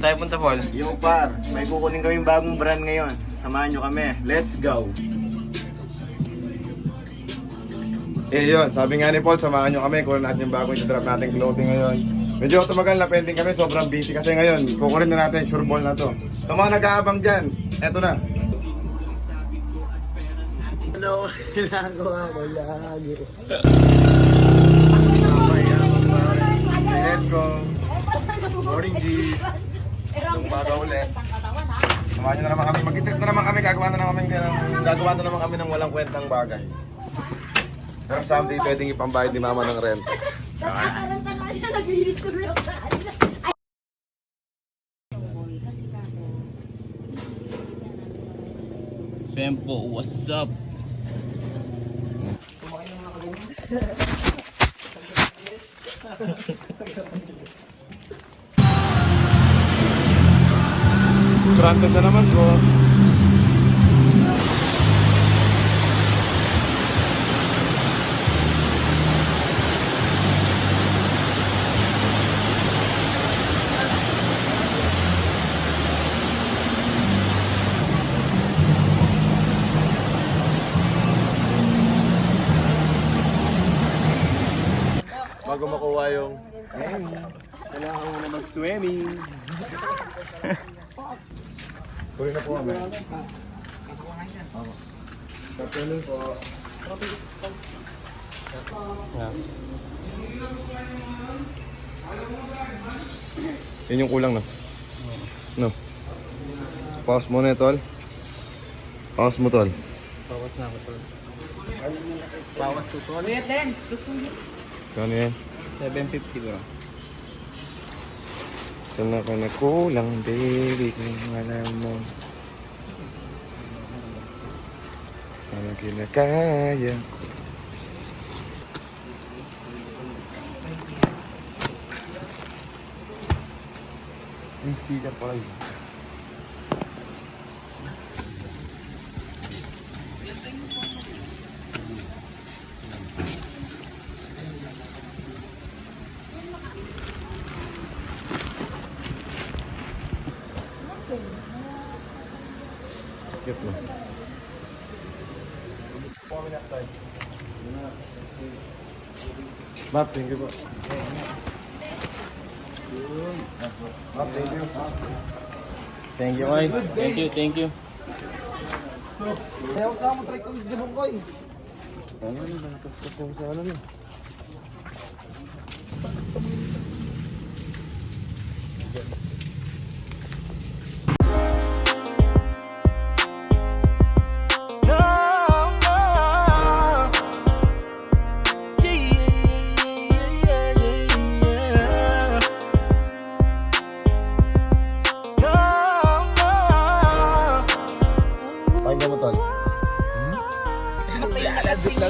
Tayo punta, Paul. Yo par, may kukunin kaming bagong brand ngayon. Samahan nyo kami. Let's go! Yun, sabi nga ni Paul, samahan nyo kami. Kunin natin yung bagong i-drop natin clothing ngayon. Medyo tumagal na pending kami, sobrang busy kasi ngayon. Kukunin na natin, sure ball na to. Sa mga nag-aabang dyan, eto na. Ano ginagawa mo lagi? Let's go. Morning, G. Umaga ulit. Samahan nyo na naman kami. Mag-trip na naman kami. Gagawa na naman kami ng walang kwentang bagay. Pero someday pwedeng ipambayad ni mama ng rent. Nakaranta na siya, naglinis ko na yung saan. Sempo, what's up? Granted na naman ko. Bago makuha yung Kailangan mo na mag-swimming. tuloy na po kami. Tapunin po. Yan yung kulang na. No. Pause mo na tol. Pause mo tol. Bawas na ako, Tol. Bawas ko, Tol. Kano yan? 750 bro. Saan ako na kulang baby kung alam mo. Sana kinakaya ko. Yung sticker pala yun. Cute mo. Map, thank you po. Map, thank you. Thank you, Koy. Thank you. Ayaw ka mo, try ko yung koy. Ano yun? Nakataspas mo sa ano yun? Pakinggan mo tol.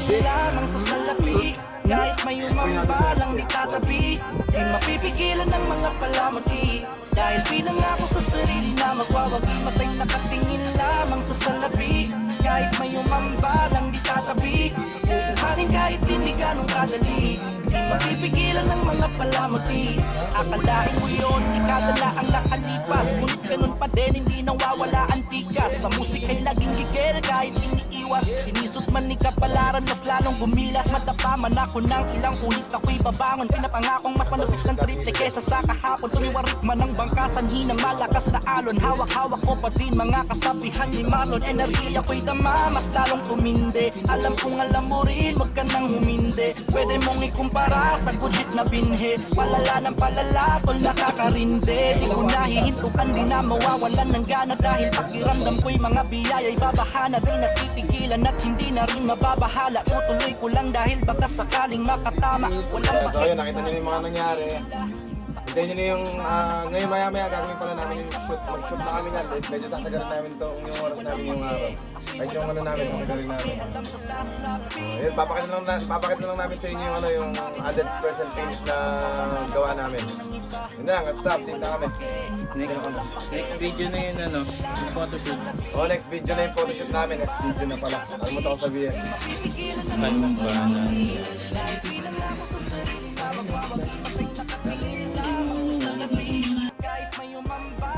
lamang sa salapi. Kahit may umambalang di tatabi, di mapipigilan ng mga palamati. Dahil pinangako sa sarili na magwawagi, matay nakatingin lamang sa salapi. Kahit may umambalang di tatabi, bubuhanin kahit hindi ganong kadali. Di mapipigilan ng mga palamati. Akalain mo yun, ikadala ang nakalipas, ngunit ganun pa din, hindi nawawala ang tikas. Sa musika'y laging gigil kahit iniiwas, inisot man ni kapalaran, mas lalong gumilas. Madapa man ako ng ilang ulit, ako'y babangon. Pinapangakong mas malupit ng triple kesa sa kahapon. Tumiwarik man ang bangkasan, hinang malakas na alon. Hawak-hawak ko pa din mga kasabihan ni Marlon. Enerhiya ko'y dama, mas lalong tumindi. Alam kong alam mo rin, wag ka nang humindi. Pwede mong ikumpara sa gujit na binhe. Palala ng palala, tol nakakarinde. Di ko nahihintukan, di na mawawalan ng gana. Dahil pakiramdam ko'y mga biyaya'y babahana. Di natitigilan at hindi na rin mababahala. Tutuloy ko lang dahil baka sakaling makatama. Walang So yun, nakita nyo yung mga nangyari. Hintayin nyo na yung, ngayon maya-maya gagawin pala namin yung shoot. Mag-shoot na kami nga, medyo sasagaran namin ito yung oras namin yung araw. Kahit yung ano namin, makagaling namin. Yun, papakita lang namin sa inyo yung, yung added percentage na gawa namin. Yun na, update na kami. Next video na yun, ano, yung photoshoot. Next video na yung photoshoot namin. Next video na pala. Ano mo ito ko sabihin? Ano ba na? kahit may umamba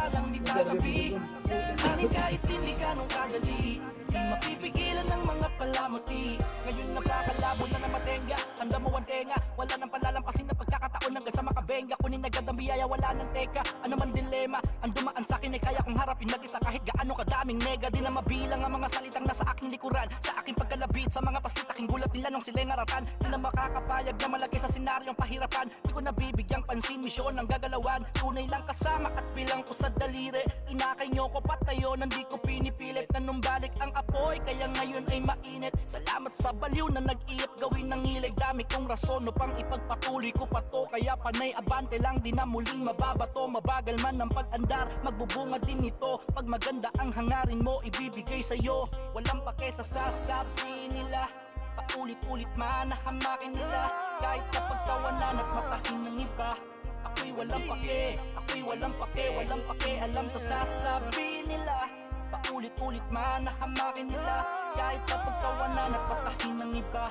tatabi. Uuhanin kahit hindi ganong kadali. Di mapipigilan ng mga palamuti. Ngayon napakalabo na ng matenga. Tanda mo ang tenga, wala nang palalampasin na pagkakataon hanggang sa makabenga. Kunin agad ang biyaya, wala nang teka. Ano man dilema, ang dumaan sa akin ay kaya kong harapin mag-isa kahit gaano kadaming nega. Di na mabilang ang mga salitang nasa aking likuran. Sa aking pagkalabit sa mga paslit, aking gulat nila nung sila'y naratan. Di na makakapayag na malagay sa senaryong pahirapan. Di ko nabibigyang pansin, misyon ang gagalawan. Tunay lang kasama at bilang ko sa daliri. Inakay nyo ko patayo, nandi ko pinipilit na numbalik ang apoy, kaya ngayon ay mainit. Salamat sa baliw na nag-iip gawin ng hilig. Dami kong rason upang ipagpatuloy ko pa to. Kaya panay abante lang, di na muling mababato. Mabagal man ang pag-andar, magbubunga din ito. Pag maganda ang hangarin mo, ibibigay sa'yo. Walang pake sa sasabi nila, paulit-ulit man na hamakin nila. Kahit kapag tawanan at matahin ng iba, ako'y walang pake, ako'y walang pake. Walang pake alam sa sasabi nila, paulit-ulit man na hamakin nila. Kahit kapag tawanan at patahin ng iba,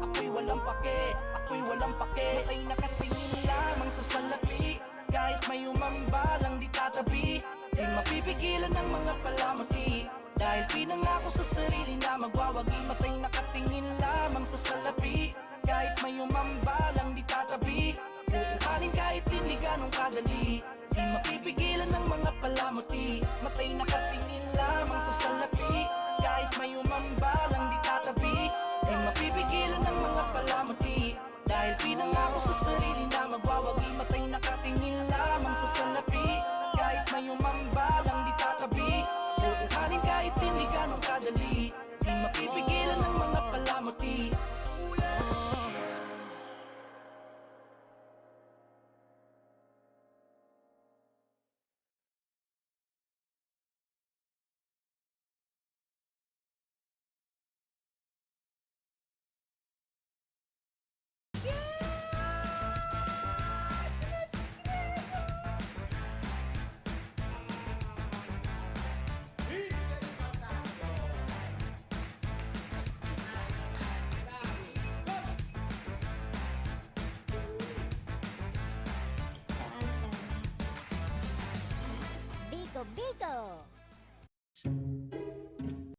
ako'y walang pake, ako'y walang pake. Matay nakatingin lamang sa salapi, kahit may umamba lang di tatabi. Di mapipigilan ng mga palamuti, dahil pinangako sa sarili na magwawagi. Matay nakatingin lamang sa salapi, kahit may umamba lang di tatabi. Uuhanin kahit hindi ganong kadali. Di mapipigilan ng mga palamuti. Matay nakatingin lamang sa salapi, kahit may umamba lang di tatabi. Di mapipigilan ng mga palamuti, dahil pinangako sa sarili na magwawagi. Matay nakatingin lamang sa salapi, kahit may umamba lang di tatabi. Uuhanin kahit hindi ganong kadali. Di mapipigilan ng mga palamuti. Bigo, bigo!